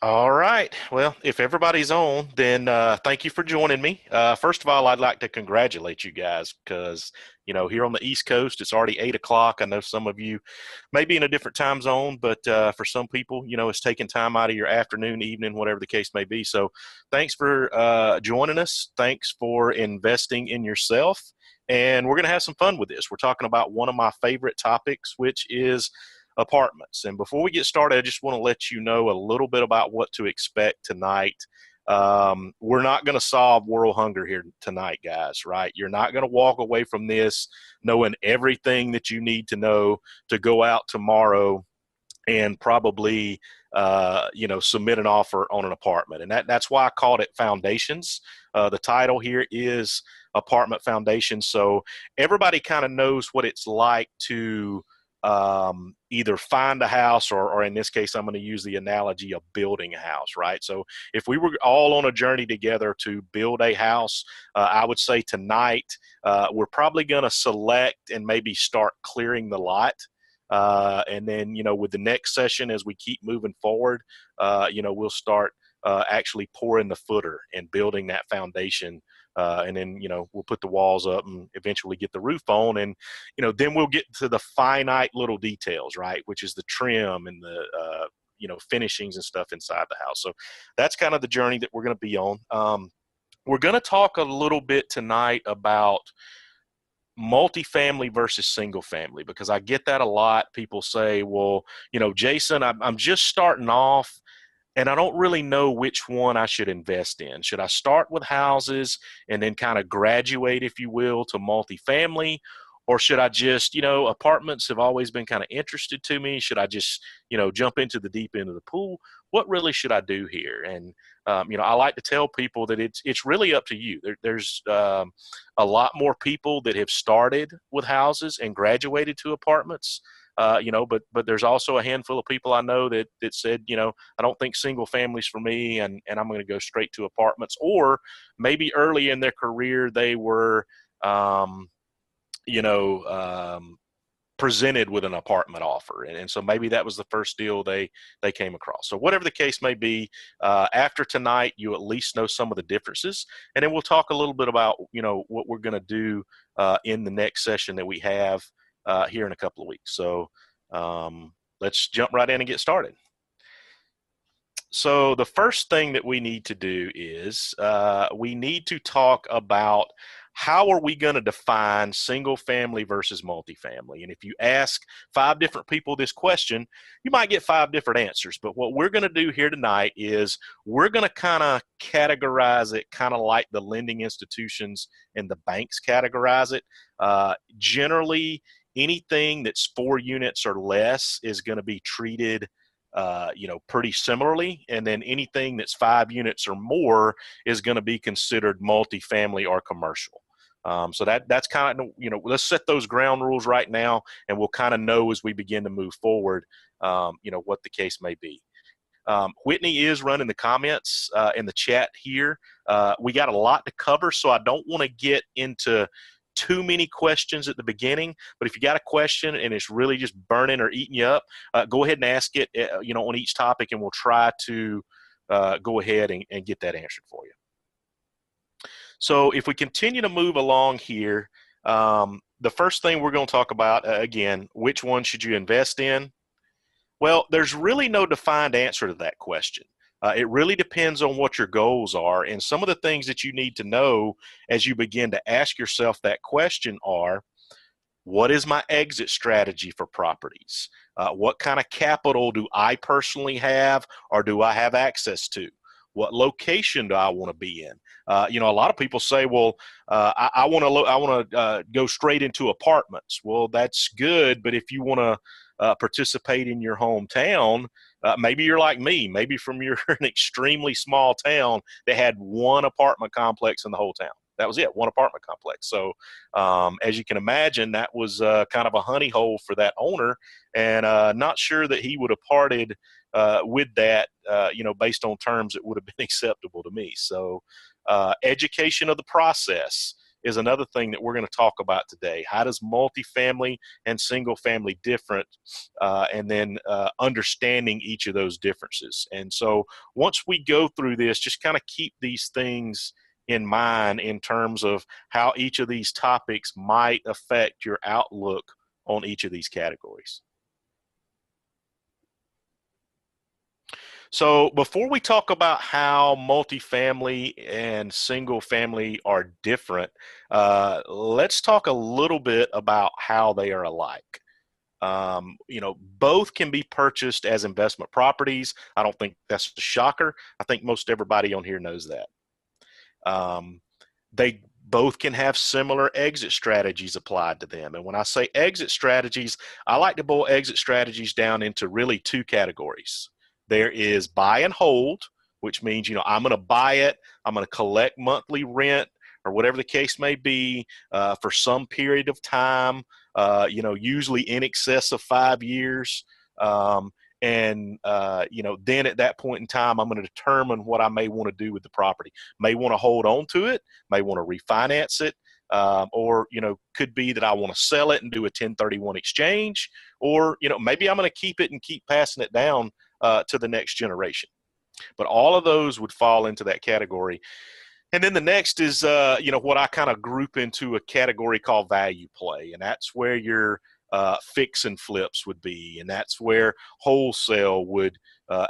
All right. Well, if everybody's on, then thank you for joining me. First of all, I'd like to congratulate you guys because, here on the East Coast, it's already 8 o'clock. I know some of you may be in a different time zone, but for some people, it's taking time out of your afternoon, evening, whatever the case may be. So thanks for joining us. Thanks for investing in yourself. And we're going to have some fun with this. We're talking about one of my favorite topics, which is apartments. And before we get started, I just want to let you know a little bit about what to expect tonight. We're not going to solve world hunger here tonight, guys, right? You're not going to walk away from this knowing everything that you need to know to go out tomorrow and probably submit an offer on an apartment. And that's why I called it Foundations. The title here is Apartment Foundations. So everybody kind of knows what it's like to either find a house or in this case, I'm going to use the analogy of building a house, right? So if we were all on a journey together to build a house, I would say tonight we're probably going to select and maybe start clearing the lot. And then, with the next session, as we keep moving forward, we'll start actually pouring the footer and building that foundation. And then, we'll put the walls up and eventually get the roof on. And, then we'll get to the finite little details, right? Which is the trim and the, finishings and stuff inside the house. So that's kind of the journey that we're going to be on. We're going to talk a little bit tonight about multifamily versus single family because I get that a lot. People say, well, Jason, I'm just starting off and I don't really know which one I should invest in. Should I start with houses and then kind of graduate, if you will, to multifamily? Or should I just, apartments have always been kind of interested to me. Should I just, jump into the deep end of the pool? What really should I do here? And, I like to tell people that it's really up to you. There's a lot more people that have started with houses and graduated to apartments. But there's also a handful of people I know that said, I don't think single families for me, and I'm going to go straight to apartments. Or maybe early in their career they were, um, you know, um, presented with an apartment offer, and so maybe that was the first deal they came across. So whatever the case may be, after tonight, you at least know some of the differences, and then we'll talk a little bit about what we're going to do in the next session that we have here in a couple of weeks. So let's jump right in and get started. So the first thing that we need to do is we need to talk about how are we going to define single family versus multifamily. And if you ask 5 different people this question, you might get 5 different answers. But what we're going to do here tonight is we're going to kind of categorize it kind of like the lending institutions and the banks categorize it. Generally, anything that's 4 units or less is going to be treated pretty similarly. And then anything that's 5 units or more is going to be considered multifamily or commercial. So that's kind of, let's set those ground rules right now, and we'll kind of know as we begin to move forward, what the case may be. Whitney is running the comments in the chat here. We got a lot to cover, so I don't want to get into too many questions at the beginning, but if you got a question and it's really just burning or eating you up, go ahead and ask it, on each topic, and we'll try to go ahead and get that answered for you. So if we continue to move along here, the first thing we're going to talk about, again, which one should you invest in? Well, there's really no defined answer to that question. It really depends on what your goals are. And some of the things that you need to know as you begin to ask yourself that question are, what is my exit strategy for properties? What kind of capital do I personally have, or do I have access to? What location do I want to be in? A lot of people say, well, I want to go straight into apartments. Well, that's good, but if you want to participate in your hometown, maybe you're like me. Maybe from you're an extremely small town that had one apartment complex in the whole town. That was it, one apartment complex. So as you can imagine, that was kind of a honey hole for that owner, and not sure that he would have parted with that, based on terms that would have been acceptable to me. So education of the process. is another thing that we're going to talk about today. How does multifamily and single family different, and then understanding each of those differences. And so once we go through this, just kind of keep these things in mind in terms of how each of these topics might affect your outlook on each of these categories. So before we talk about how multifamily and single family are different, let's talk a little bit about how they are alike. Both can be purchased as investment properties. I don't think that's a shocker. I think most everybody on here knows that. They both can have similar exit strategies applied to them. And when I say exit strategies, I like to boil exit strategies down into really two categories. There is buy and hold, which means, I'm going to buy it, I'm going to collect monthly rent or whatever the case may be for some period of time, usually in excess of 5 years. Then at that point in time, I'm going to determine what I may want to do with the property. May want to hold on to it, may want to refinance it, or could be that I want to sell it and do a 1031 exchange, or maybe I'm going to keep it and keep passing it down to the next generation. But all of those would fall into that category. And then the next is, what I kind of group into a category called value play. And that's where your fix and flips would be. And that's where wholesale would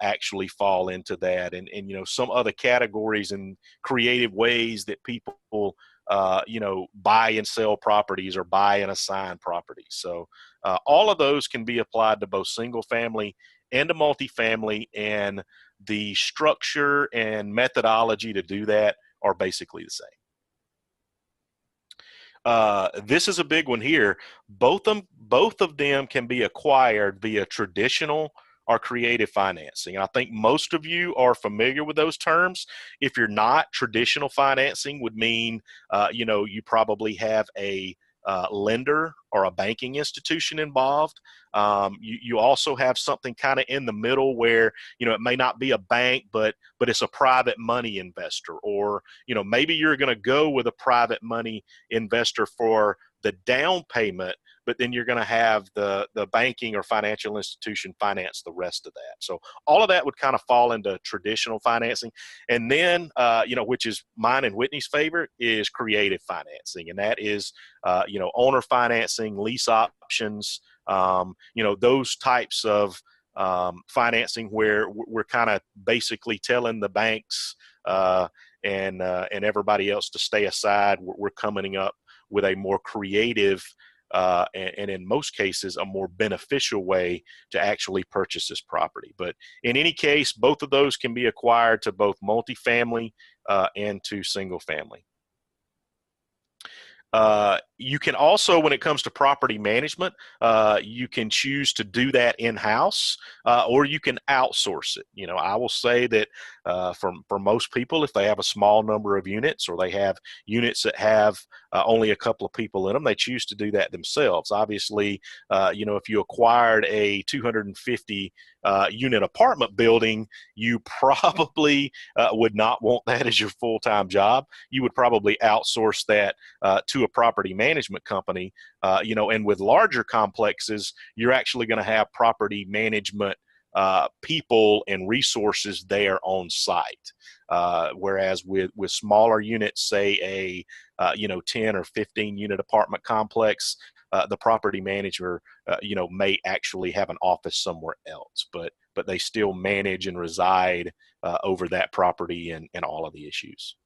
actually fall into that. And some other categories and creative ways that people, buy and sell properties or buy and assign properties. So all of those can be applied to both single family and to multifamily. And the structure and methodology to do that are basically the same. This is a big one here. Both of them can be acquired via traditional or creative financing. And I think most of you are familiar with those terms. If you're not, traditional financing would mean, you probably have a lender or a banking institution involved. You also have something kind of in the middle where it may not be a bank, but it's a private money investor, or maybe you're going to go with a private money investor for the down payment, but then you're going to have the banking or financial institution finance the rest of that. So all of that would kind of fall into traditional financing. And then, which is mine and Whitney's favorite, is creative financing. And that is, owner financing, lease options, those types of financing where we're kind of basically telling the banks and everybody else to stay aside. We're coming up with a more creative and in most cases a more beneficial way to actually purchase this property. But in any case, both of those can be acquired to both multifamily and to single family. You can also, when it comes to property management, you can choose to do that in-house, or you can outsource it. I will say that for most people, if they have a small number of units, or they have units that have only a couple of people in them, they choose to do that themselves. Obviously, if you acquired a 250 unit apartment building, you probably would not want that as your full-time job. You would probably outsource that to a property management company, and with larger complexes, you're actually going to have property management people and resources there on site. Whereas with smaller units, say a 10 or 15 unit apartment complex, the property manager may actually have an office somewhere else, but they still manage and reside over that property and all of the issues.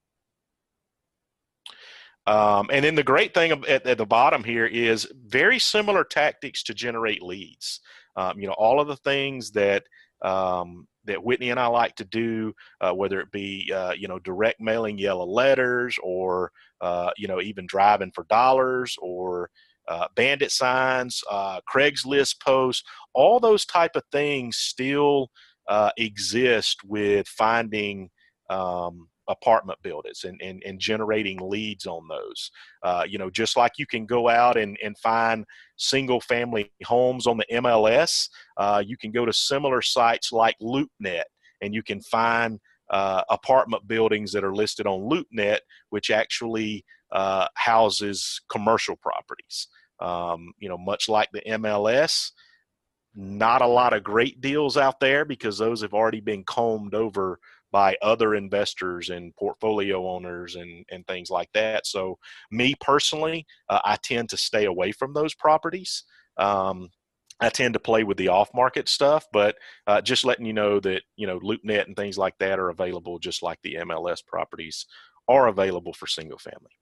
And then the great thing at the bottom here is very similar tactics to generate leads. All of the things that Whitney and I like to do, whether it be direct mailing yellow letters, or even driving for dollars, or bandit signs, Craigslist posts, all those type of things still exist with finding apartment buildings and generating leads on those. Just like you can go out and find single family homes on the MLS, you can go to similar sites like LoopNet, and you can find apartment buildings that are listed on LoopNet, which actually houses commercial properties. Much like the MLS, not a lot of great deals out there because those have already been combed over by other investors and portfolio owners and things like that. So me personally, I tend to stay away from those properties. I tend to play with the off-market stuff, but just letting you know that, LoopNet and things like that are available just like the MLS properties are available for single family.